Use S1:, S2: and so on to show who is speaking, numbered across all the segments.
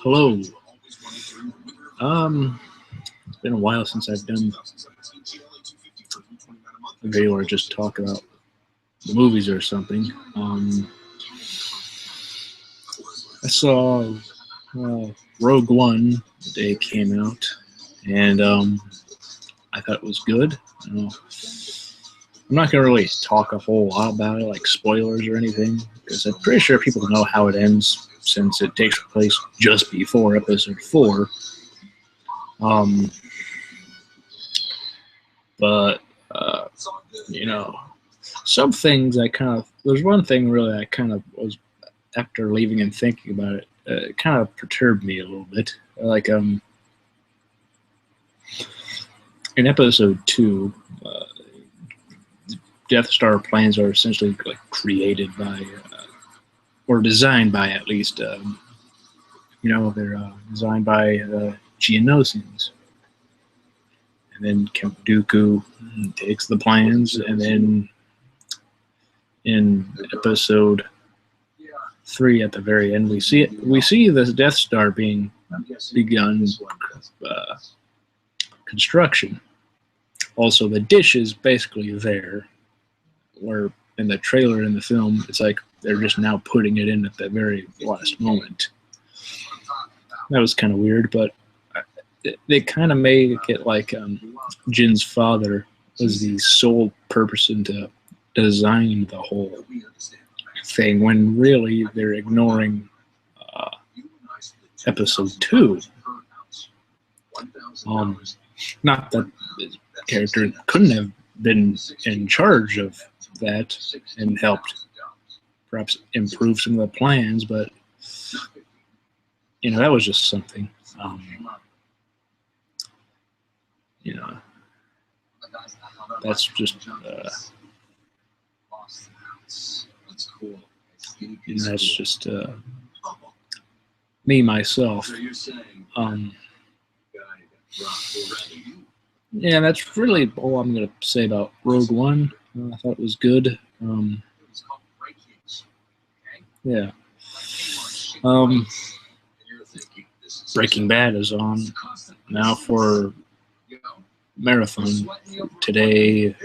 S1: Hello. It's been a while since I've done a video or just talk about the movies or something. I saw Rogue One the day it came out, and I thought it was good. I'm not gonna really talk a whole lot about it, like spoilers or anything, because I'm pretty sure people know how it ends since it takes place just before Episode 4. But you know, some things there's one thing really I kind of was after leaving and thinking about it. It kind of perturbed me a little bit. Like in Episode 2, Death Star plans are essentially like created by, or designed by at least, they're designed by Geonosians. And then Count Dooku takes the plans, and then in Episode 3 at the very end, we see the Death Star being begun construction. Also, the dish is basically there, where in the trailer in the film, it's like they're just now putting it in at the very last moment. That was kind of weird, but they kind of made it like Jin's father was the sole person to design the whole thing, when really they're ignoring Episode 2. Not that the character couldn't have been in charge of that and helped perhaps improve some of the plans, but that was just something. That's just that's just me myself. Yeah, that's really all I'm going to say about Rogue One. I thought it was good. Yeah. Breaking Bad is on now for marathon today,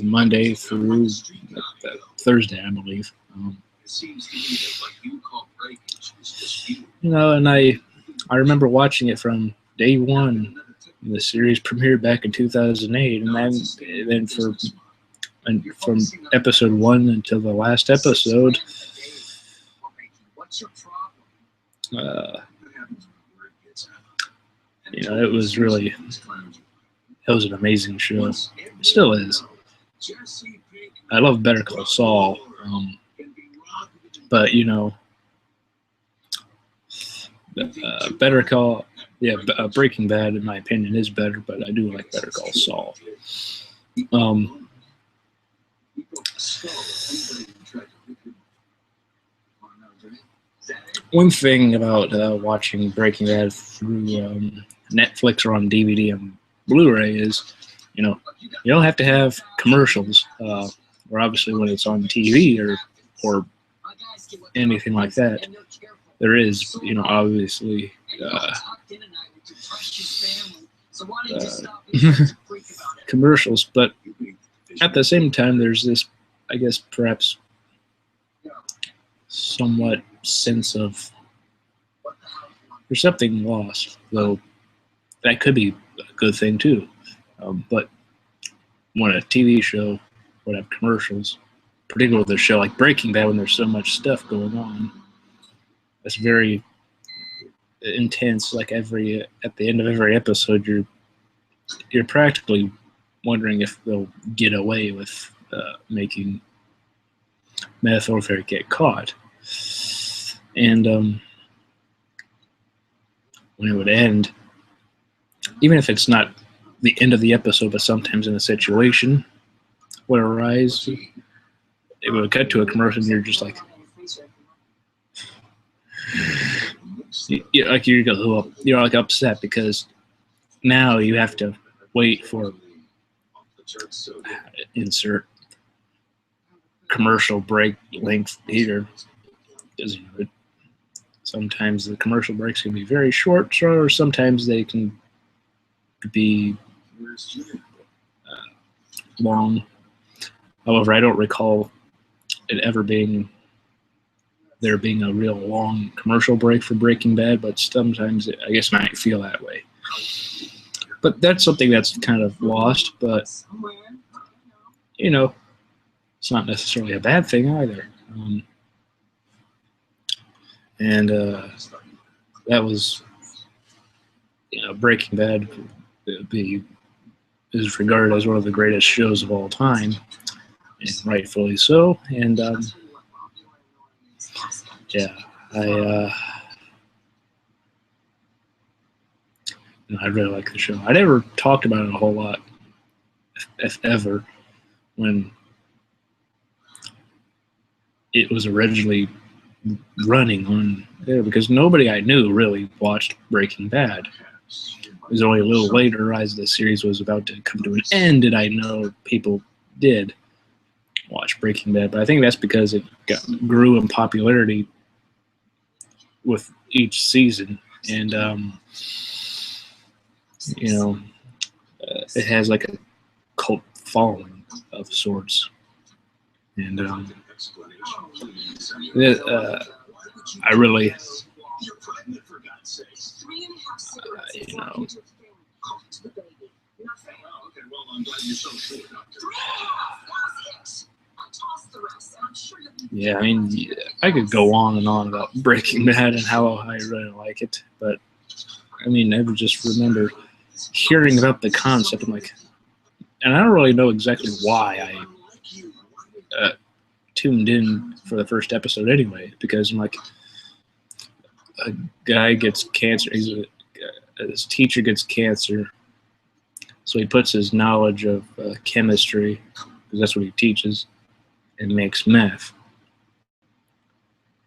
S1: Monday through Thursday, I believe. And I remember watching it from day one. The series premiered back in 2008, and then from Episode 1 until the last episode, it was an amazing show. It still is. I love Better Call Saul, but Breaking Bad, in my opinion, is better, but I do like Better Call Saul. One thing about watching Breaking Bad through Netflix or on DVD and Blu-ray is, you don't have to have commercials, or obviously when it's on TV or anything like that. There is, obviously commercials, but at the same time, there's this, I guess, perhaps somewhat sense of there's something lost, though that could be a good thing too. But when a TV show would have commercials, particularly with a show like Breaking Bad, when there's so much stuff going on, that's very intense. Like at the end of every episode, you're practically wondering if they'll get away with making meth or if they get caught. And when it would end, even if it's not the end of the episode, but sometimes in a situation would arise, it would cut to a commercial, and you're just like, you're like upset because now you have to wait for insert commercial break length here, because Sometimes the commercial breaks can be very short, or sometimes they can be long. However, I don't recall it ever being there being a real long commercial break for Breaking Bad, but sometimes I guess it might feel that way. But that's something that's kind of lost, but you know, it's not necessarily a bad thing either. And that was, Breaking Bad is regarded as one of the greatest shows of all time, and rightfully so. And yeah, I really like the show. I never talked about it a whole lot, if ever, when it was originally running on there, because nobody I knew really watched Breaking Bad. It was only a little later, as the series was about to come to an end, did I know people did watch Breaking Bad. But I think that's because it grew in popularity with each season, and it has like a cult following of sorts, and I really, yeah, I mean, I could go on and on about Breaking Bad and how I really like it, but I mean, I just remember hearing about the concept. I'm like, and I don't really know exactly why I tuned in for the first episode anyway, because I'm like, a guy gets cancer. His teacher gets cancer, so he puts his knowledge of chemistry, because that's what he teaches, and makes meth,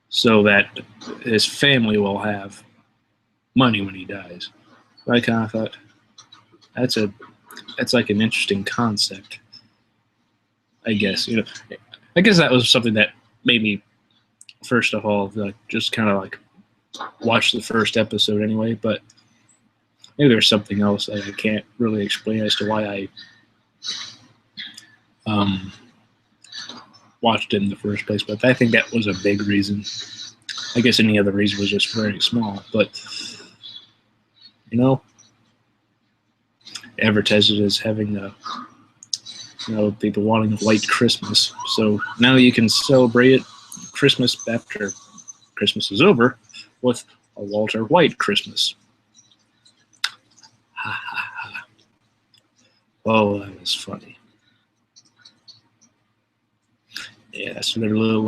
S1: so that his family will have money when he dies. So I kind of thought that's like an interesting concept. I guess I guess that was something that made me, first of all, just kind of like watch the first episode anyway. But maybe there's something else that I can't really explain as to why I watched it in the first place. But I think that was a big reason. I guess any other reason was just very small. But advertised it as having people wanting a white Christmas. So now you can celebrate it Christmas after Christmas is over with a Walter White Christmas. Ha ha ha. Oh, that was funny. Yeah, so their little,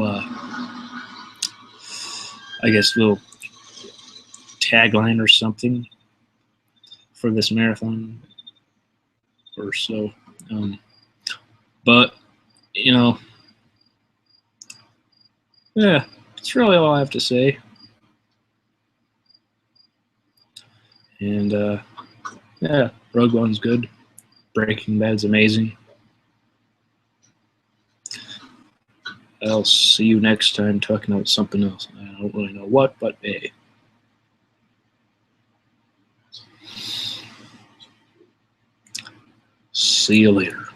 S1: little tagline or something for this marathon or so. But, yeah, that's really all I have to say. And, yeah, Rogue One's good. Breaking Bad's amazing. I'll see you next time talking about something else. I don't really know what, but hey. See you later.